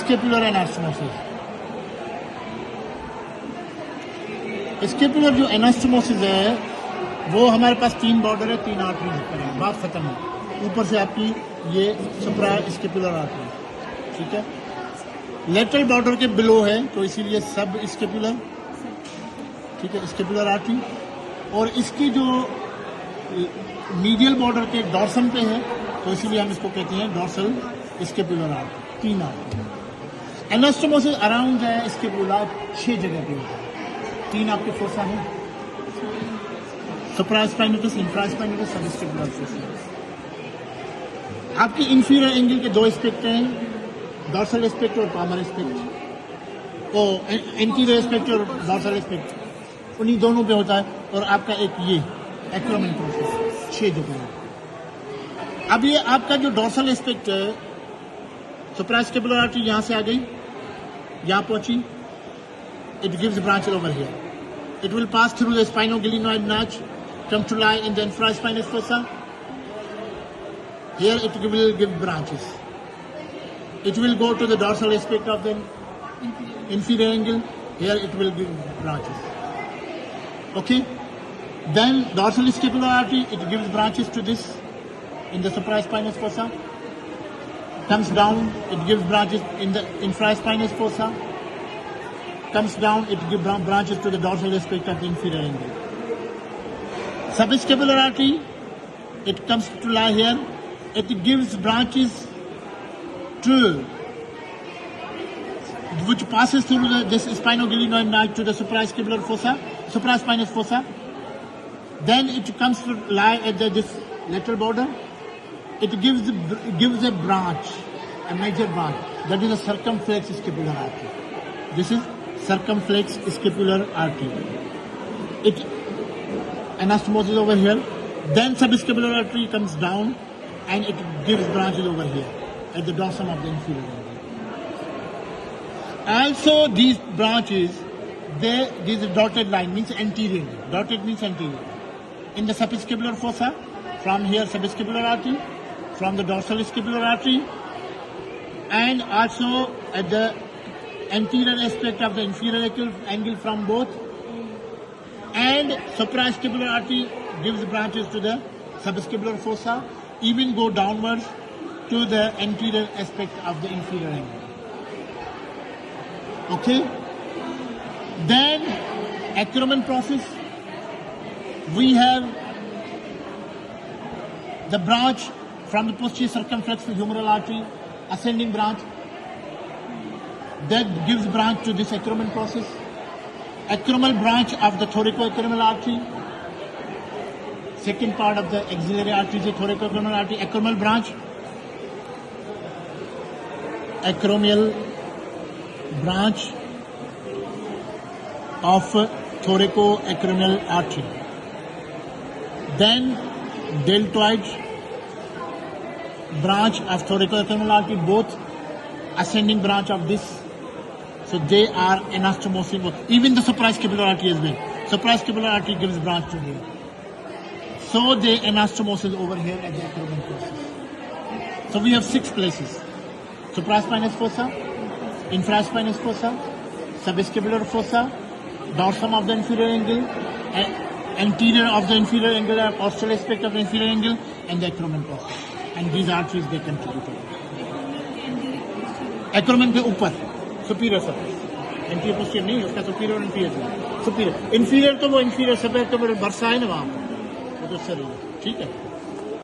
Scapular anastomosis. Scapular जो anastomosis है वो हमारे पास 3 बॉर्डर है, 3 आर्टरीज पर है, बात खत्म है। ऊपर से आपकी ये सुप्रा स्केपुलर आर्टरी, ठीक है। लेटरल बॉर्डर के बिलो है तो इसीलिए सब स्केपुलर, ठीक है, स्केपुलर आर्टरी। और इसकी जो मीडियल बॉर्डर के डॉर्सम पे है तो इसीलिए हम इसको कहते हैं dorsal scapular artery. 3 artery. Anastomosis around है स्केपुला 6 जगह पे होता है। 3 आपके फोसा है, सुप्रास्पाइनेटस, इंफ्रास्पाइनेटस, सबस्केपुलर फोसा। आपकी इंफीरियर एंगल के 2 एस्पेक्ट हैं, डॉर्सल एस्पेक्ट और पामर एस्पेक्ट, ओ एंटीरियर एस्पेक्ट और डॉर्सल एस्पेक्ट, उन्हीं दोनों पे होता है। और आपका एक ये एक्रोमेन प्रोसेस 6 जगह है। अब ये आपका जो डॉर्सल एस्पेक्ट है, सुप्रास्केपुलर आर्टरी यहां से आ गई, यहां पहुंची, it gives branches over here. It will pass through the spinoglenoid notch, come to lie in the infraspinous fossa. Here it will give branches. It will go to the dorsal aspect of the inferior angle. Here it will give branches. Okay. Then dorsal scapular artery, it gives branches to this in the supraspinous fossa. Comes down, it gives branches in the infraspinous fossa. Comes down, it gives branches to the dorsal aspect of the inferior angle. Subscapular artery, it comes to lie here. It gives branches to, which passes through this spinoglenoid notch to the suprascapular fossa, supraspinous fossa. Then it comes to lie at this lateral border. It gives a branch, a major branch. That is a circumflex scapular artery. This is circumflex scapular artery. It anastomosis over here. Then subscapular artery comes down and it gives branches over here at the dorsum of the inferior angle. Also, these branches, these dotted line means anterior. Dotted means anterior. In the subscapular fossa, from here subscapular artery, from the dorsal scapular artery, and also at the anterior aspect of the inferior angle from both, and suprascapular artery gives branches to the subscapular fossa, even go downwards to the anterior aspect of the inferior angle. Okay. Then acromen process, we have the branch from the posterior circumflex humeral artery, ascending branch, that gives branch to this acromen process. Acromal branch of the thoracoacromial artery. Second part of the axillary artery is the thoracoacromial artery. Acromal branch. Acromial branch of thoracoacromial artery. Then deltoid branch of thoracoacromial artery, both ascending branch of this. So they are anastomosis. Even the suprascapular artery as well. Suprascapular artery gives branch to here. So they anastomosis over here at the acromen process. So we have 6 places: supraspinous fossa, infraspinous fossa, subscapular fossa, dorsum of the inferior angle, anterior of the inferior angle, posterior aspect of the inferior angle, and the acromen process. And these arteries they contribute. Acromen के ऊपर superior surface, anterior posterior नहीं, उसका superior inferior superior inferior तो वो inferior सफेद तो बरसा है ना वहाँ पर, वो तो सर ठीक है।